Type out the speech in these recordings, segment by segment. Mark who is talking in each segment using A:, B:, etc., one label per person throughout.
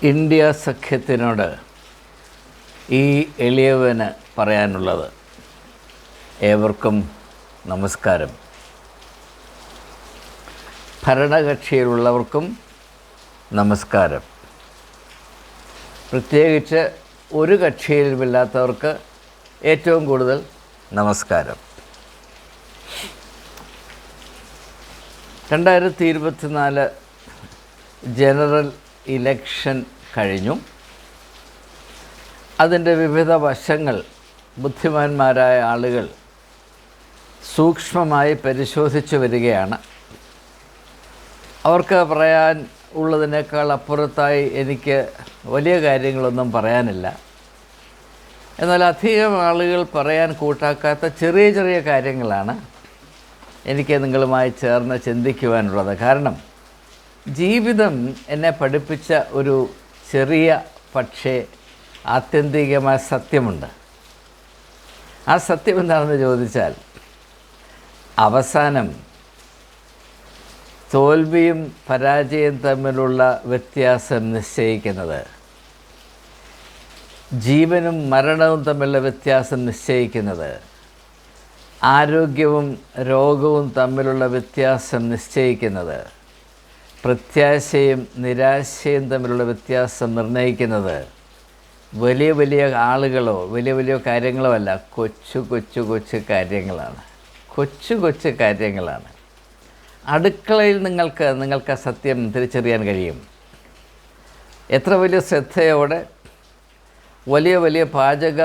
A: India സഖ്യത്തിനോട് ഈ എളിയവന് പറയാനുള്ളത്, ഏവർക്കും നമസ്കാരം. ഭരണകക്ഷിയിലുള്ളവർക്കും നമസ്കാരം. പ്രത്യേകിച്ച് ഒരു കക്ഷിയിലുമില്ലാത്തവർക്ക് ഏറ്റവും കൂടുതൽ നമസ്കാരം. 2024 ജനറൽ ഇലക്ഷൻ കഴിഞ്ഞു. അതിൻ്റെ വിവിധ വശങ്ങൾ ബുദ്ധിമാന്മാരായ ആളുകൾ സൂക്ഷ്മമായി പരിശോധിച്ചു വരികയാണ്. അവർക്ക് പറയാൻ ഉള്ളതിനേക്കാൾ അപ്പുറത്തായി എനിക്ക് വലിയ കാര്യങ്ങളൊന്നും പറയാനില്ല. എന്നാൽ അധികം ആളുകൾ പറയാൻ കൂട്ടാക്കാത്ത ചെറിയ ചെറിയ കാര്യങ്ങളാണ് എനിക്ക് നിങ്ങളുമായി ചേർന്ന് ചിന്തിക്കുവാനുള്ളത്. കാരണം ജീവിതം എന്നെ പഠിപ്പിച്ച ഒരു ചെറിയ പക്ഷേ ആത്യന്തികമായ സത്യമുണ്ട്. ആ സത്യം എന്താണെന്ന് ചോദിച്ചാൽ, അവസാനം തോൽവിയും പരാജയം തമ്മിലുള്ള വ്യത്യാസം നിശ്ചയിക്കുന്നത്, ജീവനും മരണവും തമ്മിലുള്ള വ്യത്യാസം നിശ്ചയിക്കുന്നത്, ആരോഗ്യവും രോഗവും തമ്മിലുള്ള വ്യത്യാസം നിശ്ചയിക്കുന്നത്, പ്രത്യാശയും നിരാശയും തമ്മിലുള്ള വ്യത്യാസം നിർണ്ണയിക്കുന്നത് വലിയ വലിയ ആളുകളോ വലിയ വലിയ കാര്യങ്ങളോ അല്ല, കൊച്ചു കാര്യങ്ങളാണ്. അടുക്കളയിൽ നിങ്ങൾക്ക് സത്യം തിരിച്ചറിയാൻ കഴിയും. എത്ര വലിയ ശ്രദ്ധയോടെ വലിയ വലിയ പാചക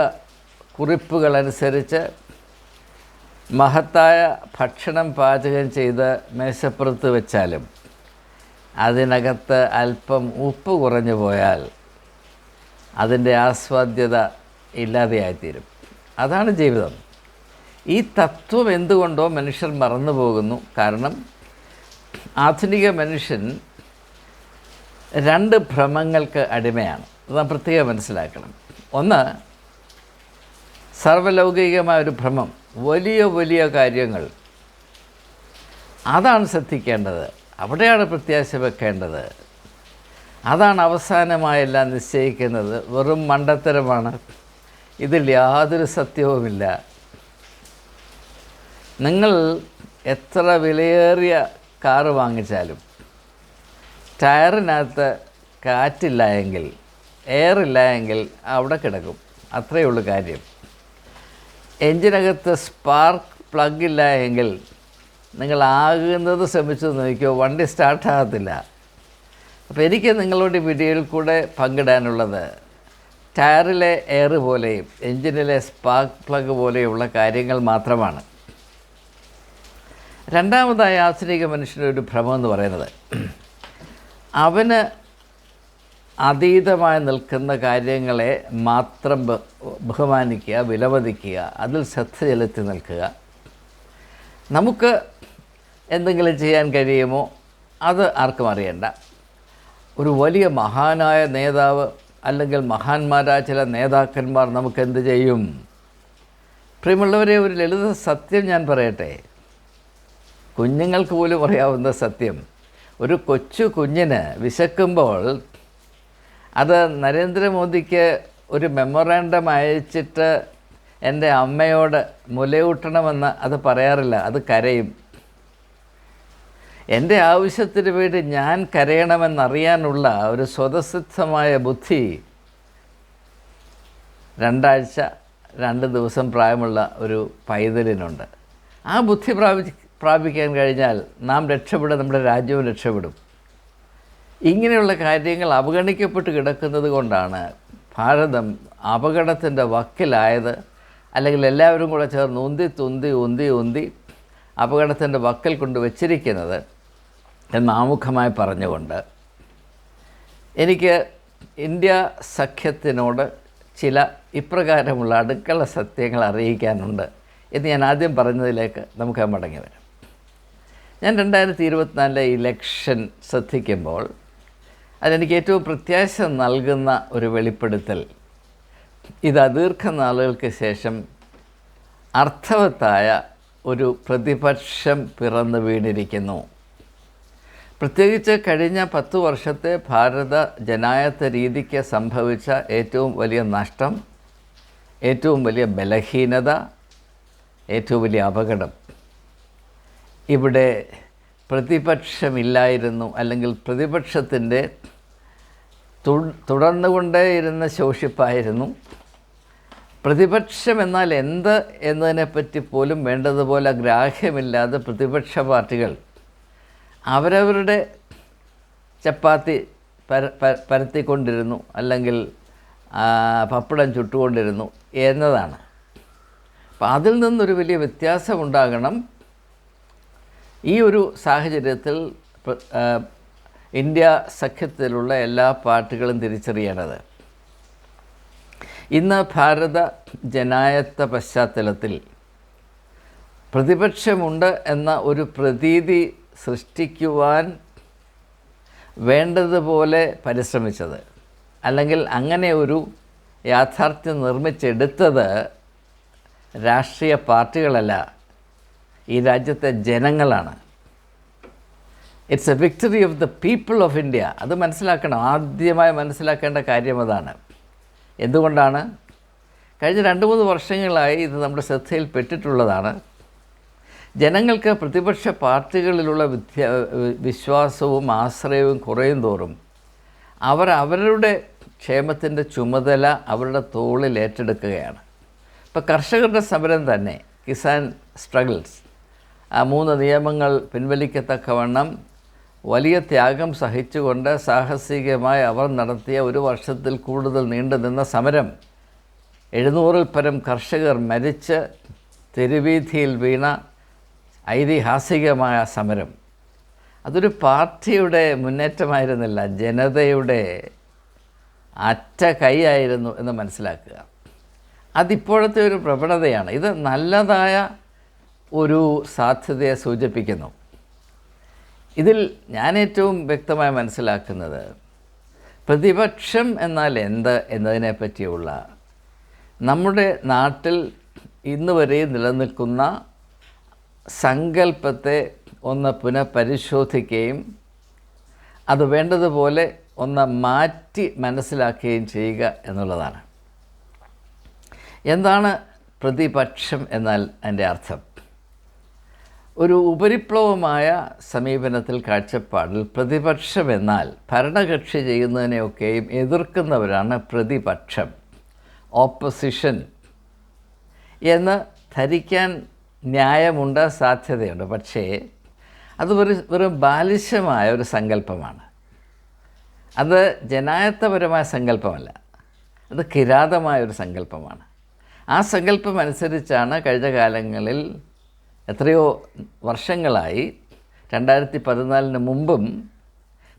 A: കുറിപ്പുകളനുസരിച്ച് മഹത്തായ ഭക്ഷണം പാചകം ചെയ്ത് മേശപ്പുറത്ത് വെച്ചാലും അതിനകത്ത് അല്പം ഉപ്പ് കുറഞ്ഞു പോയാൽ അതിൻ്റെ ആസ്വാദ്യത ഇല്ലാതെയായിത്തീരും. അതാണ് ജീവിതം. ഈ തത്വം എന്തുകൊണ്ടോ മനുഷ്യർ മറന്നു പോകുന്നു. കാരണം ആധുനിക മനുഷ്യൻ 2 ഭ്രമങ്ങൾക്ക് അടിമയാണ്. അത് നാം പ്രത്യേകം മനസ്സിലാക്കണം. ഒന്ന്, സർവലൗകികമായൊരു ഭ്രമം, വലിയ വലിയ കാര്യങ്ങൾ, അതാണ് ശ്രദ്ധിക്കേണ്ടത്, അവിടെയാണ് പ്രത്യാശ വെക്കേണ്ടത്, അതാണ് അവസാനമായെല്ലാം നിശ്ചയിക്കുന്നത്. വെറും മണ്ടത്തരമാണ്. ഇതിൽ യാതൊരു സത്യവുമില്ല. നിങ്ങൾ എത്ര വിലയേറിയ കാറ് വാങ്ങിച്ചാലും ടയറിനകത്ത് കാറ്റില്ല എങ്കിൽ, എയറില്ല എങ്കിൽ അവിടെ കിടക്കും. അത്രയേ ഉള്ളൂ കാര്യം. എൻജിനകത്ത് സ്പാർക്ക് പ്ലഗ് ഇല്ല എങ്കിൽ നിങ്ങൾ ആകുന്നത് ശ്രമിച്ചു നോക്കിയോ, വണ്ടി സ്റ്റാർട്ടാകത്തില്ല. അപ്പോൾ എനിക്ക് നിങ്ങളോട് ഈ വീഡിയോയിൽ കൂടെ പങ്കിടാനുള്ളത്, ടയറിലെ എയർ പോലെയും എൻജിനിലെ സ്പാർക്ക് പ്ലഗ് പോലെയുള്ള കാര്യങ്ങൾ മാത്രമാണ്. രണ്ടാമതായി ആധുനിക മനുഷ്യൻ്റെ ഒരു ഭ്രമം എന്ന് പറയുന്നത്, അവന് അതീതമായി നിൽക്കുന്ന കാര്യങ്ങളെ മാത്രം ബഹുമാനിക്കുക, വിലമതിക്കുക, അതിൽ ശ്രദ്ധ ചെലുത്തി നിൽക്കുക. നമുക്ക് എന്തെങ്കിലും ചെയ്യാൻ കഴിയുമോ അത് ആർക്കും അറിയണ്ട. ഒരു വലിയ മഹാനായ നേതാവ് അല്ലെങ്കിൽ മഹാന്മാരായ ചില നേതാക്കന്മാർ നമുക്കെന്ത് ചെയ്യും? പ്രിയമുള്ളവരെ, ഒരു ലളിത സത്യം ഞാൻ പറയട്ടെ. കുഞ്ഞുങ്ങൾക്ക് പോലും അറിയാവുന്ന സത്യം. ഒരു കൊച്ചു കുഞ്ഞിന് വിശക്കുമ്പോൾ അത് നരേന്ദ്രമോദിക്ക് ഒരു മെമ്മോറാണ്ടം അയച്ചിട്ട് എൻ്റെ അമ്മയോട് മുലയൂട്ടണമെന്ന് അത് പറയാറില്ല, അത് കരയും. എൻ്റെ ആവശ്യത്തിന് വേണ്ടി ഞാൻ കരയണമെന്നറിയാനുള്ള ഒരു സ്വതസിദ്ധമായ ബുദ്ധി 2 ആഴ്ച 2 ദിവസം പ്രായമുള്ള ഒരു പൈതലിനുണ്ട്. ആ ബുദ്ധി പ്രാപിക്കാൻ കഴിഞ്ഞാൽ നാം രക്ഷപ്പെടും, നമ്മുടെ രാജ്യവും രക്ഷപ്പെടും. ഇങ്ങനെയുള്ള കാര്യങ്ങൾ അവഗണിക്കപ്പെട്ട് കിടക്കുന്നത് കൊണ്ടാണ് ഭാരതം അപകടത്തിൻ്റെ വക്കിലായത്. അല്ലെങ്കിൽ എല്ലാവരും കൂടെ ചേർന്ന് ഉന്തി അപകടത്തിൻ്റെ വക്കിൽ കൊണ്ട് വച്ചിരിക്കുന്നത് എന്ന് ആമുഖമായി പറഞ്ഞുകൊണ്ട്, എനിക്ക് ഇന്ത്യ സഖ്യത്തിനോട് ചില ഇപ്രകാരമുള്ള അടുക്കള സത്യങ്ങൾ അറിയിക്കാനുണ്ട് എന്ന് ഞാൻ ആദ്യം പറഞ്ഞതിലേക്ക് നമുക്ക് മടങ്ങി വരാം. ഞാൻ 2024 ഇലക്ഷൻ ശ്രദ്ധിക്കുമ്പോൾ അതെനിക്ക് ഏറ്റവും പ്രത്യാശ നൽകുന്ന ഒരു വെളിപ്പെടുത്തൽ, ഇത് ദീർഘനാളുകൾക്ക് ശേഷം അർത്ഥവത്തായ ഒരു പ്രതിപക്ഷം പിറന്നു വീണിരിക്കുന്നു. പ്രത്യേകിച്ച് കഴിഞ്ഞ 10 വർഷത്തെ ഭാരത ജനായത്ത രീതിക്ക് സംഭവിച്ച ഏറ്റവും വലിയ നഷ്ടം, ഏറ്റവും വലിയ ബലഹീനത, ഏറ്റവും വലിയ അപകടം, ഇവിടെ പ്രതിപക്ഷമില്ലായിരുന്നു, അല്ലെങ്കിൽ പ്രതിപക്ഷത്തിൻ്റെ തുടർന്നുകൊണ്ടേയിരുന്ന ശോഷിപ്പായിരുന്നു. പ്രതിപക്ഷം എന്നാൽ എന്ത് എന്നതിനെപ്പറ്റി പോലും വേണ്ടതുപോലെ ഗ്രാഹ്യമില്ലാതെ പ്രതിപക്ഷ പാർട്ടികൾ അവരവരുടെ ചപ്പാത്തി പരത്തിക്കൊണ്ടിരുന്നു, അല്ലെങ്കിൽ പപ്പടം ചുട്ടുകൊണ്ടിരുന്നു എന്നതാണ്. അപ്പം അതിൽ നിന്നൊരു വലിയ വ്യത്യാസമുണ്ടാകണം. ഈ ഒരു സാഹചര്യത്തിൽ ഇന്ത്യ സഖ്യത്തിലുള്ള എല്ലാ പാർട്ടികളും തിരിച്ചറിയേണ്ടത്, ഇന്ന് ഭാരത ജനായത്ത പശ്ചാത്തലത്തിൽ പ്രതിപക്ഷമുണ്ട് എന്ന ഒരു പ്രതീതി സൃഷ്ടിക്കുവാൻ വേണ്ടതുപോലെ പരിശ്രമിച്ചത്, അല്ലെങ്കിൽ അങ്ങനെ ഒരു യാഥാർത്ഥ്യം നിർമ്മിച്ചെടുത്തത് രാഷ്ട്രീയ പാർട്ടികളല്ല, ഈ രാജ്യത്തെ ജനങ്ങളാണ്. It's A victory of the people of India. അത് മനസ്സിലാക്കണം. ആദ്യമായി മനസ്സിലാക്കേണ്ട കാര്യം അതാണ്. എന്തുകൊണ്ടാണ്? കഴിഞ്ഞ 2-3 വർഷങ്ങളായി ഇത് നമ്മുടെ ശ്രദ്ധയിൽപ്പെട്ടിട്ടുള്ളതാണ്. ജനങ്ങൾക്ക് പ്രതിപക്ഷ പാർട്ടികളിലുള്ള വിശ്വാസവും ആശ്രയവും കുറയും തോറും അവരുടെ ക്ഷേമത്തിൻ്റെ ചുമതല അവരുടെ തോളിൽ ഏറ്റെടുക്കുകയാണ്. ഇപ്പോൾ കർഷകരുടെ സമരം തന്നെ, കിസാൻ സ്ട്രഗിൾസ്, ആ 3 നിയമങ്ങൾ പിൻവലിക്കത്തക്കവണ്ണം വലിയ ത്യാഗം സഹിച്ചുകൊണ്ട് സാഹസികമായി അവർ നടത്തിയ 1 വർഷത്തിൽ കൂടുതൽ നീണ്ടു നിന്ന സമരം, 700-ൽ പരം കർഷകർ മരിച്ച് തെരുവീഥിയിൽ വീണ ഐതിഹാസികമായ സമരം, അതൊരു പാർട്ടിയുടെ മുന്നേറ്റമായിരുന്നില്ല, ജനതയുടെ അറ്റ കൈയായിരുന്നു എന്ന് മനസ്സിലാക്കുക. അതിപ്പോഴത്തെ ഒരു പ്രവണതയാണ്. ഇത് നല്ലതായ ഒരു സാധ്യതയെ സൂചിപ്പിക്കുന്നു. ഇതിൽ ഞാൻ ഏറ്റവും വ്യക്തമായി മനസ്സിലാക്കുന്നത്, പ്രതിപക്ഷം എന്നാൽ എന്ത് എന്നതിനെപ്പറ്റിയുള്ള നമ്മുടെ നാട്ടിൽ ഇന്ന് വരെയും നിലനിൽക്കുന്ന സങ്കല്പത്തെ ഒന്ന് പുനഃപരിശോധിക്കുകയും അത് വേണ്ടതുപോലെ ഒന്ന് മാറ്റി മനസ്സിലാക്കുകയും ചെയ്യുക എന്നുള്ളതാണ്. എന്താണ് പ്രതിപക്ഷം എന്നാൽ അതിൻ്റെ അർത്ഥം? ഒരു ഉപരിപ്ലവമായ സമീപനത്തിൽ, കാഴ്ചപ്പാടിൽ പ്രതിപക്ഷം എന്നാൽ ഭരണകക്ഷി ചെയ്യുന്നതിനെയൊക്കെയും എതിർക്കുന്നവരാണ് പ്രതിപക്ഷം, ഓപ്പോസിഷൻ എന്ന് ധരിക്കാൻ ന്യായമുണ്ട്, സാധ്യതയുണ്ട്. പക്ഷേ അത് വെറും ബാലിശമായ ഒരു സങ്കല്പമാണ്. അത് ജനായത്തപരമായ സങ്കല്പമല്ല, അത് കിരാതമായൊരു സങ്കല്പമാണ്. ആ സങ്കല്പം അനുസരിച്ചാണ് കഴിഞ്ഞ കാലങ്ങളിൽ എത്രയോ വർഷങ്ങളായി, 2014 മുമ്പും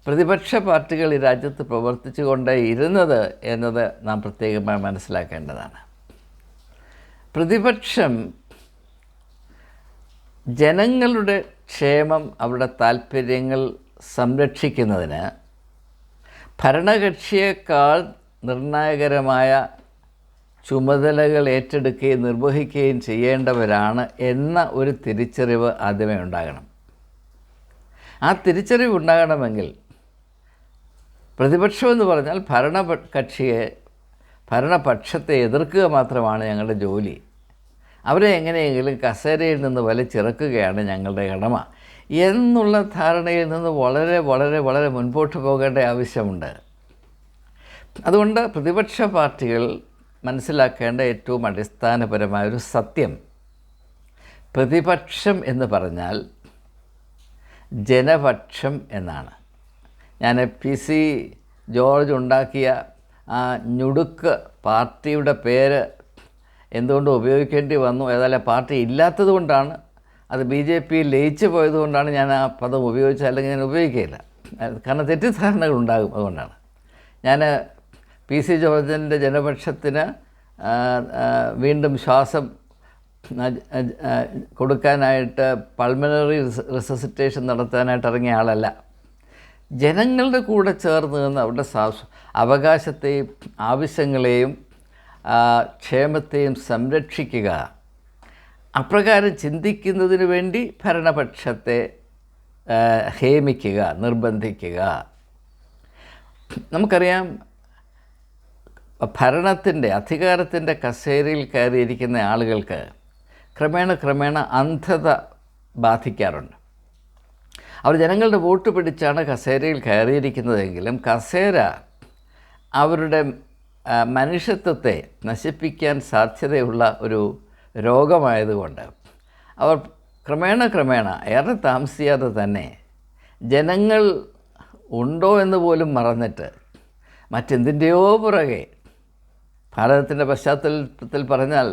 A: പ്രതിപക്ഷ പാർട്ടികൾ ഈ രാജ്യത്ത് പ്രവർത്തിച്ചു കൊണ്ടേ ഇരുന്നത് എന്നത് നാം പ്രത്യേകമായി മനസ്സിലാക്കേണ്ടതാണ്. പ്രതിപക്ഷം ജനങ്ങളുടെ ക്ഷേമം, അവരുടെ താല്പര്യങ്ങൾ സംരക്ഷിക്കുന്നതിന് ഭരണകക്ഷിയേക്കാൾ നിർണായകരമായ ചുമതലകൾ ഏറ്റെടുക്കുകയും നിർവഹിക്കുകയും ചെയ്യേണ്ടവരാണ് എന്ന ഒരു തിരിച്ചറിവ് ആദ്യമേ ഉണ്ടാകണം. ആ തിരിച്ചറിവ് ഉണ്ടാകണമെങ്കിൽ പ്രതിപക്ഷമെന്ന് പറഞ്ഞാൽ ഭരണപക്ഷത്തെ എതിർക്കുക മാത്രമാണ് ഞങ്ങളുടെ ജോലി, അവരെ എങ്ങനെയെങ്കിലും കസേരയിൽ നിന്ന് വലിച്ചിറക്കുകയാണ് ഞങ്ങളുടെ കടമ എന്നുള്ള ധാരണയിൽ നിന്ന് വളരെ വളരെ വളരെ മുൻപോട്ട് പോകേണ്ട ആവശ്യമുണ്ട്. അതുകൊണ്ട് പ്രതിപക്ഷ പാർട്ടികൾ മനസ്സിലാക്കേണ്ട ഏറ്റവും അടിസ്ഥാനപരമായൊരു സത്യം, പ്രതിപക്ഷം എന്ന് പറഞ്ഞാൽ ജനപക്ഷം എന്നാണ്. ഞാൻ PC ജോർജ് ഉണ്ടാക്കിയ ആ ഞുടുക്ക് പാർട്ടിയുടെ പേര് എന്തുകൊണ്ട് ഉപയോഗിക്കേണ്ടി വന്നു, ഏതായാലും പാർട്ടി ഇല്ലാത്തത് കൊണ്ടാണ്, അത് BJP ലയിച്ചു പോയതുകൊണ്ടാണ് ഞാൻ ആ പദം ഉപയോഗിച്ചത്, അല്ലെങ്കിൽ ഞാൻ ഉപയോഗിക്കുകയില്ല. കാരണം തെറ്റിദ്ധാരണകൾ ഉണ്ടാകും. അതുകൊണ്ടാണ് ഞാൻ PC ജോർജിൻ്റെ ജനപക്ഷത്തിന് വീണ്ടും ശ്വാസം കൊടുക്കാനായിട്ട് പൾമനറി റിസസിറ്റേഷൻ നടത്താനായിട്ട് ഇറങ്ങിയ ആളല്ല. ജനങ്ങളുടെ കൂടെ ചേർന്ന് നിന്ന് അവരുടെ അവകാശത്തെയും ആവശ്യങ്ങളെയും ക്ഷേമത്തെയും സംരക്ഷിക്കുക, അപ്രകാരം ചിന്തിക്കുന്നതിന് വേണ്ടി ഭരണപക്ഷത്തെ ഹേമിക്കുക, നിർബന്ധിക്കുക. നമുക്കറിയാം, ഭരണത്തിൻ്റെ അധികാരത്തിൻ്റെ കസേരയിൽ കയറിയിരിക്കുന്ന ആളുകൾക്ക് ക്രമേണ അന്ധത ബാധിക്കാറുണ്ട്. അവർ ജനങ്ങളുടെ വോട്ട് പിടിച്ചാണ് കസേരയിൽ കയറിയിരിക്കുന്നതെങ്കിലും കസേര അവരുടെ മനുഷ്യത്വത്തെ നശിപ്പിക്കാൻ സാധ്യതയുള്ള ഒരു രോഗമായതുകൊണ്ട് അവർ ക്രമേണ ഏറെ താമസിയാതെ തന്നെ ജനങ്ങൾ ഉണ്ടോ എന്ന് പോലും മറന്നിട്ട് മറ്റെന്തിൻ്റെയോ പുറകെ, ഭാരതത്തിൻ്റെ പശ്ചാത്തലത്തിൽ പറഞ്ഞാൽ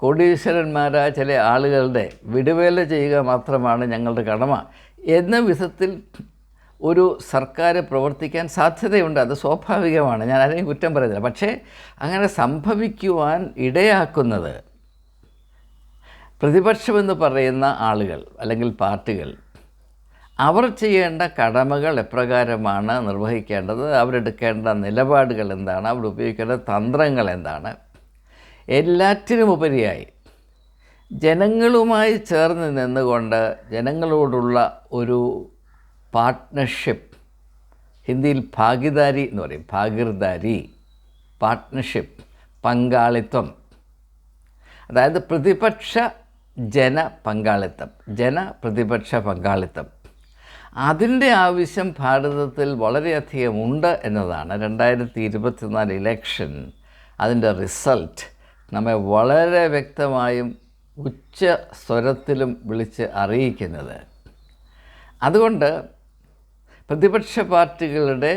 A: കോടീശ്വരന്മാരായ ചില ആളുകളുടെ വിടുവേല ചെയ്യുക മാത്രമാണ് ഞങ്ങളുടെ കടമ എന്ന വിധത്തിൽ ഒരു സർക്കാർ പ്രവർത്തിക്കാൻ സാധ്യതയുണ്ട്. അത് സ്വാഭാവികമാണ്, ഞാൻ ആരെയും കുറ്റം പറയുന്നില്ല. പക്ഷേ അങ്ങനെ സംഭവിക്കുവാൻ ഇടയാക്കുന്നത് പ്രതിപക്ഷമെന്ന് പറയുന്ന ആളുകൾ അല്ലെങ്കിൽ പാർട്ടികൾ അവർ ചെയ്യേണ്ട കടമകൾ എപ്രകാരമാണ് നിർവഹിക്കേണ്ടത്, അവരെടുക്കേണ്ട നിലപാടുകൾ എന്താണ്, അവർ ഉപയോഗിക്കേണ്ട തന്ത്രങ്ങൾ എന്താണ്, എല്ലാറ്റിനുമുപരിയായി ജനങ്ങളുമായി ചേർന്ന് നിന്നുകൊണ്ട് ജനങ്ങളോടുള്ള ഒരു പാർട്ട്ണർഷിപ്പ്, ഹിന്ദിയിൽ ഭാഗിദാരി എന്ന് പറയും, ഭാഗിർദാരി, പാർട്ട്ണർഷിപ്പ്, പങ്കാളിത്തം, അതായത് പ്രതിപക്ഷ ജന പങ്കാളിത്തം, പ്രതിപക്ഷ പങ്കാളിത്തം, അതിൻ്റെ ആവശ്യം ഭാരതത്തിൽ വളരെയധികം ഉണ്ട് എന്നതാണ് 2024 ഇലക്ഷൻ അതിൻ്റെ റിസൾട്ട് നമ്മെ വളരെ വ്യക്തമായും ഉച്ച സ്വരത്തിലും വിളിച്ച് അറിയിക്കുന്നത്. അതുകൊണ്ട് പ്രതിപക്ഷ പാർട്ടികളുടെ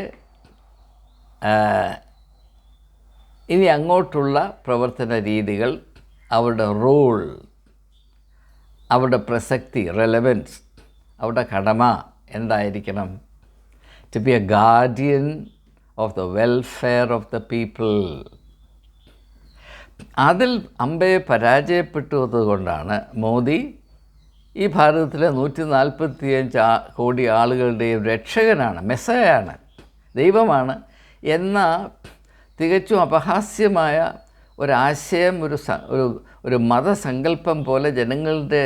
A: ഇനി അങ്ങോട്ടുള്ള പ്രവർത്തന രീതികൾ, അവരുടെ റോൾ, അവരുടെ പ്രസക്തി, റെലവൻസ്, അവരുടെ കടമ എന്തായിരിക്കണം? To be a guardian of the welfare of the people. അതിൽ അമ്പയെ പരാജയപ്പെട്ടതുകൊണ്ടാണ് മോദി ഈ ഭാരതത്തിലെ 145 കോടി ആളുകളുടെയും രക്ഷകനാണ്, മെസ്സയാണ്, ദൈവമാണ് എന്ന തികച്ചും അപഹാസ്യമായ ഒരാശയം, ഒരു മതസങ്കല്പം പോലെ ജനങ്ങളുടെ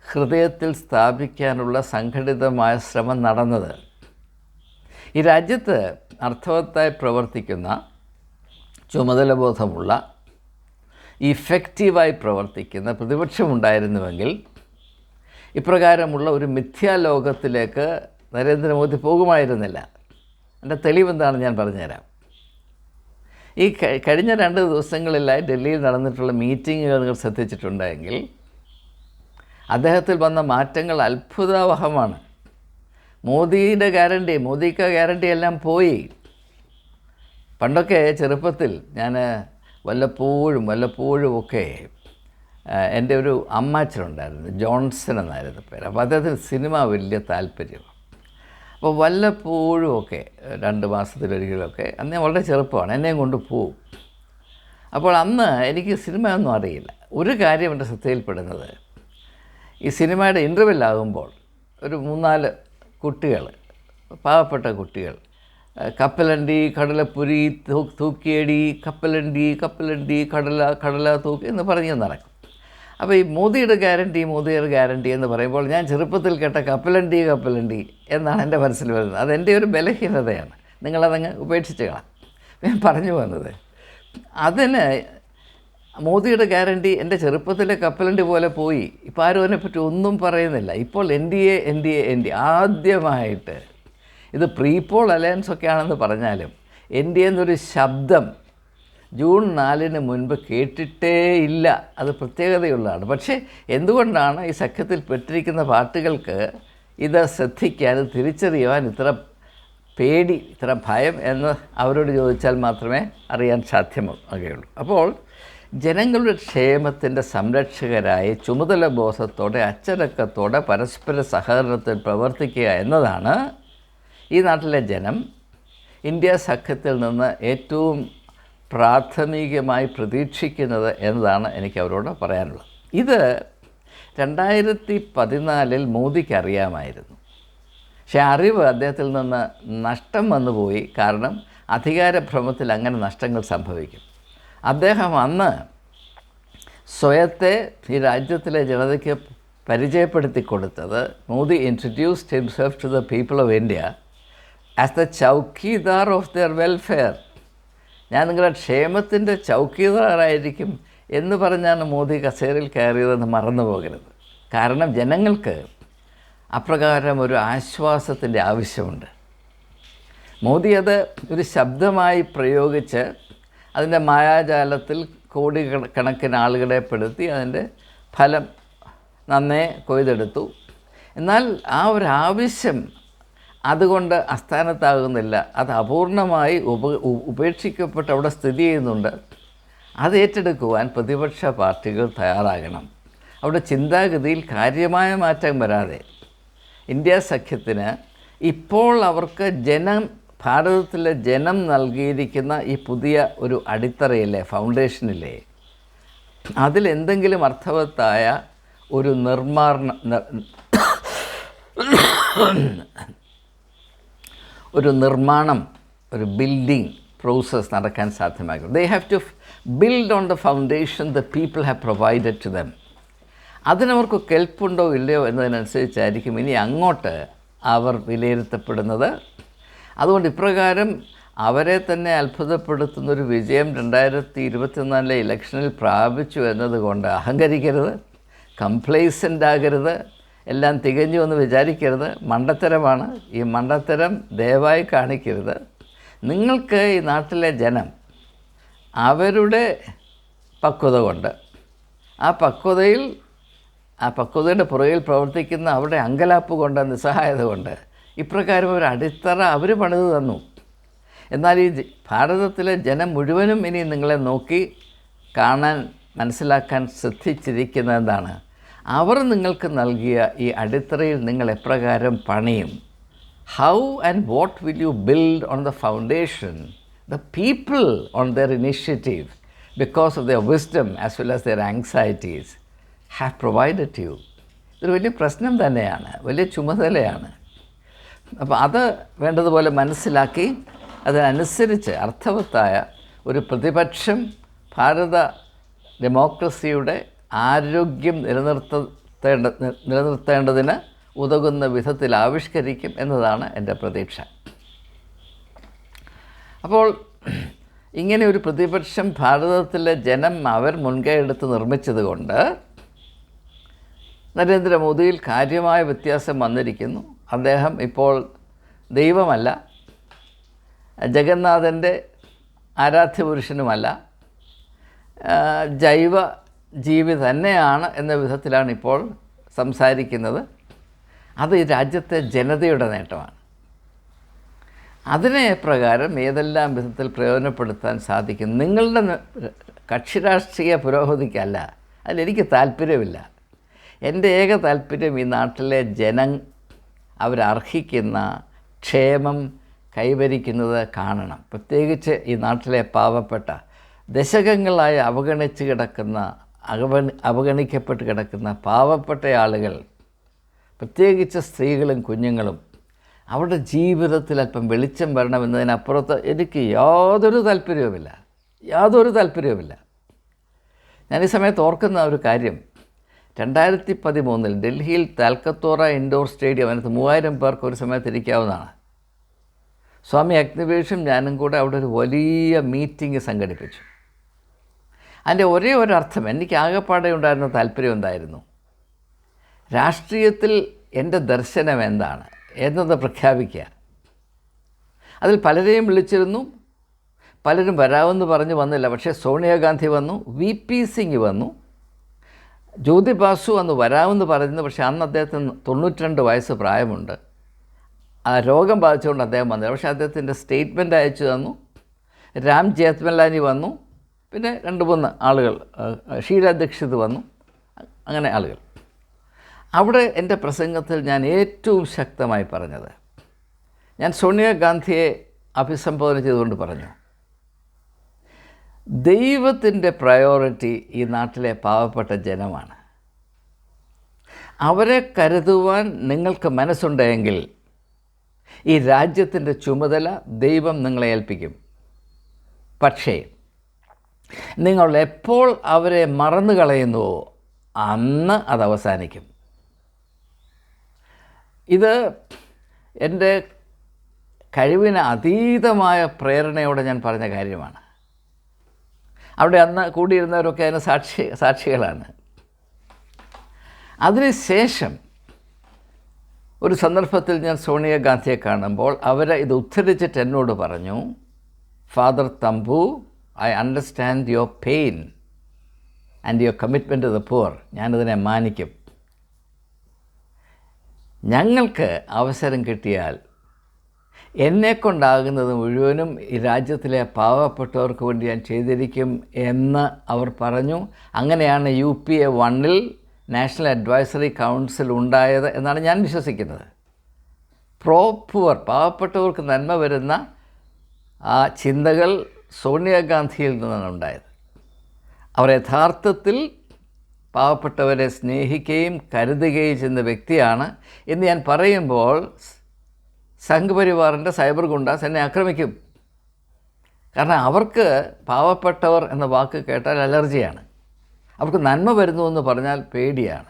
A: ഹൃദയത്തിൽ സ്ഥാപിക്കാനുള്ള സംഘടിതമായ ശ്രമം നടന്നത്. ഈ രാജ്യത്ത് അർത്ഥവത്തായി പ്രവർത്തിക്കുന്ന, ചുമതലബോധമുള്ള, ഇഫക്റ്റീവായി പ്രവർത്തിക്കുന്ന പ്രതിപക്ഷമുണ്ടായിരുന്നുവെങ്കിൽ ഇപ്രകാരമുള്ള ഒരു മിഥ്യാലോകത്തിലേക്ക് നരേന്ദ്രമോദി പോകുമായിരുന്നില്ല. എൻ്റെ തെളിവെന്താണ് ഞാൻ പറഞ്ഞുതരാം. ഈ കഴിഞ്ഞ 2 ദിവസങ്ങളിലായി ഡൽഹിയിൽ നടന്നിട്ടുള്ള മീറ്റിങ്ങുകൾ നിങ്ങൾ ശ്രദ്ധിച്ചിട്ടുണ്ടെങ്കിൽ അദ്ദേഹത്തിൽ വന്ന മാറ്റങ്ങൾ അത്ഭുതാവഹമാണ്. മോദിയുടെ ഗ്യാരണ്ടി, മോദിക്ക ഗ്യാരണ്ടി എല്ലാം പോയി. പണ്ടൊക്കെ ചെറുപ്പത്തിൽ ഞാൻ വല്ലപ്പോഴും ഒക്കെ എൻ്റെ ഒരു അമ്മാച്ചനുണ്ടായിരുന്നു, ജോൺസൺ എന്നായിരുന്നു പേര്. അപ്പോൾ അദ്ദേഹത്തിന് സിനിമ വലിയ താല്പര്യമാണ്. അപ്പോൾ വല്ലപ്പോഴും ഒക്കെ 2 മാസത്തിലൊരിക്കലൊക്കെ, അന്ന് ഞാൻ വളരെ ചെറുപ്പമാണ്, എന്നെയും കൊണ്ട് പോവും. അപ്പോൾ അന്ന് എനിക്ക് സിനിമയൊന്നും അറിയില്ല. ഒരു കാര്യം എൻ്റെ ശ്രദ്ധയിൽപ്പെടുന്നത്, ഈ സിനിമയുടെ ഇൻ്റർവെല്ലാകുമ്പോൾ ഒരു 3-4 കുട്ടികൾ, പാവപ്പെട്ട കുട്ടികൾ, കപ്പലണ്ടി കടലപ്പുരി തൂക്കിയടി, കപ്പലണ്ടി കടല തൂക്കി എന്ന് പറഞ്ഞ് നടക്കും. അപ്പോൾ ഈ മോദിയുടെ ഗ്യാരണ്ടി എന്ന് പറയുമ്പോൾ ഞാൻ ചെറുപ്പത്തിൽ കേട്ട കപ്പലണ്ടി എന്നാണ് എൻ്റെ മനസ്സിൽ വരുന്നത്. അതെൻ്റെ ഒരു ബലഹീനതയാണ്, നിങ്ങളതങ്ങ് ഉപേക്ഷിച്ച് കളാം. ഞാൻ പറഞ്ഞു വന്നത്, അതിന് മോദിയുടെ ഗ്യാരണ്ടി എൻ്റെ ചെറുപ്പത്തിലെ കപ്പലണ്ടി പോലെ പോയി. ഇപ്പോൾ ആരും അതിനെപ്പറ്റി ഒന്നും പറയുന്നില്ല. ഇപ്പോൾ NDA ആദ്യമായിട്ട്, ഇത് പ്രീപോൾ അലയൻസ് ഒക്കെ ആണെന്ന് പറഞ്ഞാലും NDA എന്നൊരു ശബ്ദം ജൂൺ 4 മുൻപ് കേട്ടിട്ടേ ഇല്ല. അത് പ്രത്യേകതയുള്ളതാണ്. പക്ഷേ എന്തുകൊണ്ടാണ് ഈ സഖ്യത്തിൽ പെട്ടിരിക്കുന്ന പാർട്ടികൾക്ക് ഇത് ശ്രദ്ധിക്കാൻ, തിരിച്ചറിയുവാൻ ഇത്ര പേടി, ഇത്ര ഭയം എന്ന് അവരോട് ചോദിച്ചാൽ മാത്രമേ അറിയാൻ സാധ്യമാകുകയുള്ളൂ. അപ്പോൾ ജനങ്ങളുടെ ക്ഷേമത്തിൻ്റെ സംരക്ഷകരായി ചുമതലബോധത്തോടെ, അച്ചടക്കത്തോടെ, പരസ്പര സഹകരണത്തിൽ പ്രവർത്തിക്കുക എന്നതാണ് ഈ നാട്ടിലെ ജനം ഇന്ത്യ സഖ്യത്തിൽ നിന്ന് ഏറ്റവും പ്രാഥമികമായി പ്രതീക്ഷിക്കുന്നത് എന്നതാണ് എനിക്ക് അവരോട് പറയാനുള്ളത്. ഇത് 2014 മോദിക്ക് അറിയാമായിരുന്നു. പക്ഷേ അറിവ് അദ്ദേഹത്തിൽ നിന്ന് നഷ്ടം വന്നുപോയി. കാരണം അധികാരഭ്രമത്തിൽ അങ്ങനെ നഷ്ടങ്ങൾ സംഭവിക്കും. അദ്ദേഹം അന്ന് സ്വയത്തെ ഈ രാജ്യത്തിലെ ജനതയ്ക്ക് പരിചയപ്പെടുത്തി കൊടുത്തത്, Modi introduced himself to the people of India as the chowkidar of their welfare. ഞാൻ നിങ്ങളുടെ ക്ഷേമത്തിൻ്റെ ചൗക്കീദാറായിരിക്കും എന്ന് പറഞ്ഞാണ് മോദി കസേരയിൽ കയറിയതെന്ന് മറന്നു പോകരുത്. കാരണം ജനങ്ങൾക്ക് അപ്രകാരം ഒരു ആശ്വാസത്തിൻ്റെ ആവശ്യമുണ്ട്. മോദി അത് ഒരു ശബ്ദമായി പ്രയോഗിച്ച് അതിൻ്റെ മായാജാലത്തിൽ കോടിക്കണക്കിന് ആളുകളെ പെടുത്തി അതിൻ്റെ ഫലം നന്നേ കൊയ്തെടുത്തു. എന്നാൽ ആ ഒരു ആവശ്യം അതുകൊണ്ട് അസ്ഥാനത്താകുന്നില്ല. അത് അപൂർണമായി ഉപേക്ഷിക്കപ്പെട്ട് അവിടെ സ്ഥിതി ചെയ്യുന്നുണ്ട്. അത് ഏറ്റെടുക്കുവാൻ പ്രതിപക്ഷ പാർട്ടികൾ തയ്യാറാകണം. അവിടെ ചിന്താഗതിയിൽ കാര്യമായ മാറ്റം വരാതെ ഇന്ത്യ സഖ്യത്തിന് ഇപ്പോൾ അവർക്ക് ഭാരതത്തിലെ ജനം നൽകിയിരിക്കുന്ന ഈ പുതിയ ഒരു അടിത്തറയില്ലേ, ഫൗണ്ടേഷനില്ലേ, അതിലെന്തെങ്കിലും അർത്ഥവത്തായ ഒരു നിർമ്മാണം, ഒരു ബിൽഡിംഗ് പ്രോസസ് നടക്കാൻ സാധ്യമാകും. They have to build on the foundation the people have provided to them. അതിനവർക്ക് കെൽപ്പുണ്ടോ ഇല്ലയോ എന്നതിനനുസരിച്ചായിരിക്കും ഇനി അങ്ങോട്ട് അവർ വിലയിരുത്തപ്പെടുന്നത്. അതുകൊണ്ട് ഇപ്രകാരം അവരെ തന്നെ അത്ഭുതപ്പെടുത്തുന്നൊരു വിജയം 2024 ഇലക്ഷനിൽ പ്രാപിച്ചു എന്നതുകൊണ്ട് അഹങ്കരിക്കരുത്, കംപ്ലേസൻ്റ് ആകരുത്, എല്ലാം തികഞ്ഞു എന്ന് വിചാരിക്കരുത്. മണ്ടത്തരമാണ്. ഈ മണ്ടത്തരം ദയവായി കാണിക്കരുത്. നിങ്ങൾക്ക് ഈ നാട്ടിലെ ജനം അവരുടെ പക്വത കൊണ്ട്, ആ പക്വതയുടെ പുറകിൽ പ്രവർത്തിക്കുന്ന അവരുടെ അങ്കലാപ്പ് കൊണ്ട്, നിസ്സഹായത കൊണ്ട് ഇപ്രകാരം ഒരു അടിത്തറ അവർ പണിത് തന്നു. എന്നാൽ ഈ ഭാരതത്തിലെ ജനം മുഴുവനും ഇനി നിങ്ങളെ നോക്കി കാണാൻ, മനസ്സിലാക്കാൻ ശ്രദ്ധിച്ചിരിക്കുന്നത് എന്താണ്? അവർ നിങ്ങൾക്ക് നൽകിയ ഈ അടിത്തറയിൽ നിങ്ങൾ എപ്രകാരം പണിയും. How and what will you build on the foundation the people on their initiative because of their wisdom as well as their anxieties have provided to you. ഇതൊരു വലിയ പ്രശ്നം തന്നെയാണ്, വലിയ ചുമതലയാണ്. അപ്പോൾ അത് വേണ്ടതുപോലെ മനസ്സിലാക്കി അതിനനുസരിച്ച് അർത്ഥവത്തായ ഒരു പ്രതിപക്ഷം ഭാരത ഡെമോക്രസിയുടെ ആരോഗ്യം നിലനിർത്തേണ്ടതിന് ഉതകുന്ന വിധത്തിൽ ആവിഷ്കരിക്കും എന്നതാണ് എൻ്റെ പ്രതീക്ഷ. അപ്പോൾ ഇങ്ങനെ ഒരു പ്രതിപക്ഷം ഭാരതത്തിലെ ജനം അവർ മുൻകൈ എടുത്ത് നിർമ്മിച്ചതുകൊണ്ട് നരേന്ദ്രമോദിയിൽ കാര്യമായ വ്യത്യാസം വന്നിരിക്കുന്നു. അദ്ദേഹം ഇപ്പോൾ ദൈവമല്ല, ജഗന്നാഥൻ്റെ ആരാധ്യപുരുഷനുമല്ല, ജൈവ ജീവി തന്നെയാണ് എന്ന വിധത്തിലാണ് ഇപ്പോൾ സംസാരിക്കുന്നത്. അത് ഈ രാജ്യത്തെ ജനതയുടെ നേട്ടമാണ്. അതിനെ പ്രകാരം ഏതെല്ലാം വിധത്തിൽ പ്രയോജനപ്പെടുത്താൻ സാധിക്കും. നിങ്ങളുടെ കക്ഷി രാഷ്ട്രീയ പുരോഗതിക്കല്ല, അതിലെനിക്ക് താല്പര്യമില്ല. എൻ്റെ ഏക താല്പര്യം ഈ നാട്ടിലെ അവരർഹിക്കുന്ന ക്ഷേമം കൈവരിക്കുന്നത് കാണണം. പ്രത്യേകിച്ച് ഈ നാട്ടിലെ പാവപ്പെട്ട, ദശകങ്ങളായി അവഗണിക്കപ്പെട്ട് കിടക്കുന്ന പാവപ്പെട്ട ആളുകൾ, പ്രത്യേകിച്ച് സ്ത്രീകളും കുഞ്ഞുങ്ങളും, അവരുടെ ജീവിതത്തിൽ അല്പം വെളിച്ചം വരണമെന്നതിനപ്പുറത്ത് എനിക്ക് യാതൊരു താല്പര്യവുമില്ല. ഞാൻ ഈ സമയത്ത് ഓർക്കുന്ന ഒരു കാര്യം, 2013 ഡൽഹിയിൽ താൽക്കത്തോറ ഇൻഡോർ സ്റ്റേഡിയം, അതിനകത്ത് 3000 പേർക്ക് ഒരു സമയത്ത് ഇരിക്കാവുന്നതാണ്. സ്വാമി അഗ്നിവേഷും ഞാനും കൂടെ അവിടെ ഒരു വലിയ മീറ്റിംഗ് സംഘടിപ്പിച്ചു. അതിൻ്റെ ഒരേ ഒരർത്ഥം, എനിക്ക് ആകെപ്പാടെ ഉണ്ടായിരുന്ന താല്പര്യം എന്തായിരുന്നു? രാഷ്ട്രീയത്തിൽ എൻ്റെ ദർശനം എന്താണ് എന്നത് പ്രഖ്യാപിക്കുക. അതിൽ പലരെയും വിളിച്ചിരുന്നു, പലരും വരാമെന്ന് പറഞ്ഞ് വന്നില്ല. പക്ഷേ സോണിയാഗാന്ധി വന്നു, VP സിംഗ് വന്നു, ജ്യോതി ബാസു അന്ന് വരാമെന്ന് പറയുന്നു. പക്ഷേ അന്ന് അദ്ദേഹത്തിന് 92 വയസ്സ് പ്രായമുണ്ട്. ആ രോഗം ബാധിച്ചുകൊണ്ട് അദ്ദേഹം വന്നില്ല. പക്ഷേ അദ്ദേഹത്തിൻ്റെ സ്റ്റേറ്റ്മെൻറ്റ് അയച്ചു തന്നു. രാം ജേത്മലാനി വന്നു, പിന്നെ 2-3 ആളുകൾ, ഷീല ദീക്ഷിത് വന്നു, അങ്ങനെ ആളുകൾ. അവിടെ എൻ്റെ പ്രസംഗത്തിൽ ഞാൻ ഏറ്റവും ശക്തമായി പറഞ്ഞത്, ഞാൻ സോണിയാഗാന്ധിയെ അഭിസംബോധന ചെയ്തുകൊണ്ട് പറഞ്ഞു, ദൈവത്തിൻ്റെ പ്രയോറിറ്റി ഈ നാട്ടിലെ പാവപ്പെട്ട ജനമാണ്. അവരെ കരുതുവാൻ നിങ്ങൾക്ക് മനസ്സുണ്ടെങ്കിൽ ഈ രാജ്യത്തിൻ്റെ ചുമതല ദൈവം നിങ്ങളെ ഏൽപ്പിക്കും. പക്ഷേ നിങ്ങൾ എപ്പോൾ അവരെ മറന്നു കളയുന്നുവോ അന്ന് അത് അവസാനിക്കും. ഇത് എൻ്റെ കഴിവിന് അതീതമായ പ്രേരണയോടെ ഞാൻ പറഞ്ഞ കാര്യമാണ്. അവിടെ അന്ന് കൂടിയിരുന്നവരൊക്കെ അതിന് സാക്ഷികളാണ്. അതിനുശേഷം ഒരു സന്ദർഭത്തിൽ ഞാൻ സോണിയാഗാന്ധിയെ കാണുമ്പോൾ അവർ ഇത് ഉദ്ധരിച്ചിട്ട് എന്നോട് പറഞ്ഞു, Father Thampu, I understand your pain and your commitment to the poor. ഞാനതിനെ മാനിക്കും. ഞങ്ങൾക്ക് അവസരം കിട്ടിയാൽ എന്നെക്കൊണ്ടാകുന്നത് മുഴുവനും ഈ രാജ്യത്തിലെ പാവപ്പെട്ടവർക്ക് വേണ്ടി ഞാൻ ചെയ്തിരിക്കും എന്ന് അവർ പറഞ്ഞു. അങ്ങനെയാണ് UPA 1 നാഷണൽ അഡ്വൈസറി കൗൺസിൽ ഉണ്ടായത് എന്നാണ് ഞാൻ വിശ്വസിക്കുന്നത്. പ്രോ പുവർ, പാവപ്പെട്ടവർക്ക് നന്മ വരുന്ന ആ ചിന്തകൾ സോണിയാഗാന്ധിയിൽ നിന്നാണ് ഉണ്ടായത്. അവർ യഥാർത്ഥത്തിൽ പാവപ്പെട്ടവരെ സ്നേഹിക്കുകയും കരുതുകയും ചെയ്യുന്ന വ്യക്തിയാണ് എന്ന് ഞാൻ പറയുമ്പോൾ സംഘപരിവാറിൻ്റെ സൈബർ ഗുണ്ടാസ് എന്നെ ആക്രമിക്കും. കാരണം അവർക്ക് പാവപ്പെട്ടവർ എന്ന വാക്ക് കേട്ടാൽ അലർജിയാണ്. അവർക്ക് നന്മ വരുന്നു എന്ന് പറഞ്ഞാൽ പേടിയാണ്.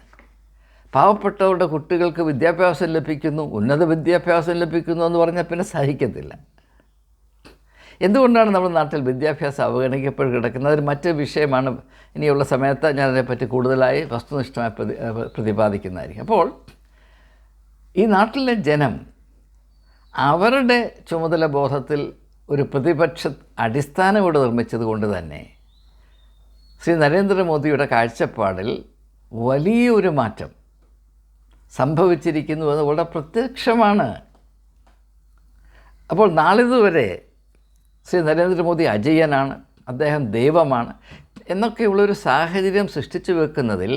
A: പാവപ്പെട്ടവരുടെ കുട്ടികൾക്ക് വിദ്യാഭ്യാസം ലഭിക്കുന്നു, ഉന്നത വിദ്യാഭ്യാസം ലഭിക്കുന്നു എന്ന് പറഞ്ഞാൽ പിന്നെ സഹിക്കത്തില്ല. എന്തുകൊണ്ടാണ് നമ്മുടെ നാട്ടിൽ വിദ്യാഭ്യാസം അവഗണിക്കപ്പെട്ട് കിടക്കുന്നത്? അതൊരു മറ്റൊരു വിഷയമാണ്. ഇനിയുള്ള സമയത്ത് ഞാൻ അതിനെപ്പറ്റി കൂടുതലായി വസ്തുനിഷ്ഠമായി പ്രതിപാദിക്കുന്നതായിരിക്കും. അപ്പോൾ ഈ നാട്ടിലെ ജനം അവരുടെ ചുമതല ബോധത്തിൽ ഒരു പ്രതിപക്ഷ അടിസ്ഥാനം ഇവിടെ നിർമ്മിച്ചത് കൊണ്ട് തന്നെ ശ്രീ നരേന്ദ്രമോദിയുടെ കാഴ്ചപ്പാടിൽ വലിയൊരു മാറ്റം സംഭവിച്ചിരിക്കുന്നു എന്ന് വളരെ പ്രത്യക്ഷമാണ്. അപ്പോൾ നാളിതുവരെ ശ്രീ നരേന്ദ്രമോദി അജയ്യനാണ്, അദ്ദേഹം ദൈവമാണ് എന്നൊക്കെയുള്ളൊരു സാഹചര്യം സൃഷ്ടിച്ചു വെക്കുന്നതിൽ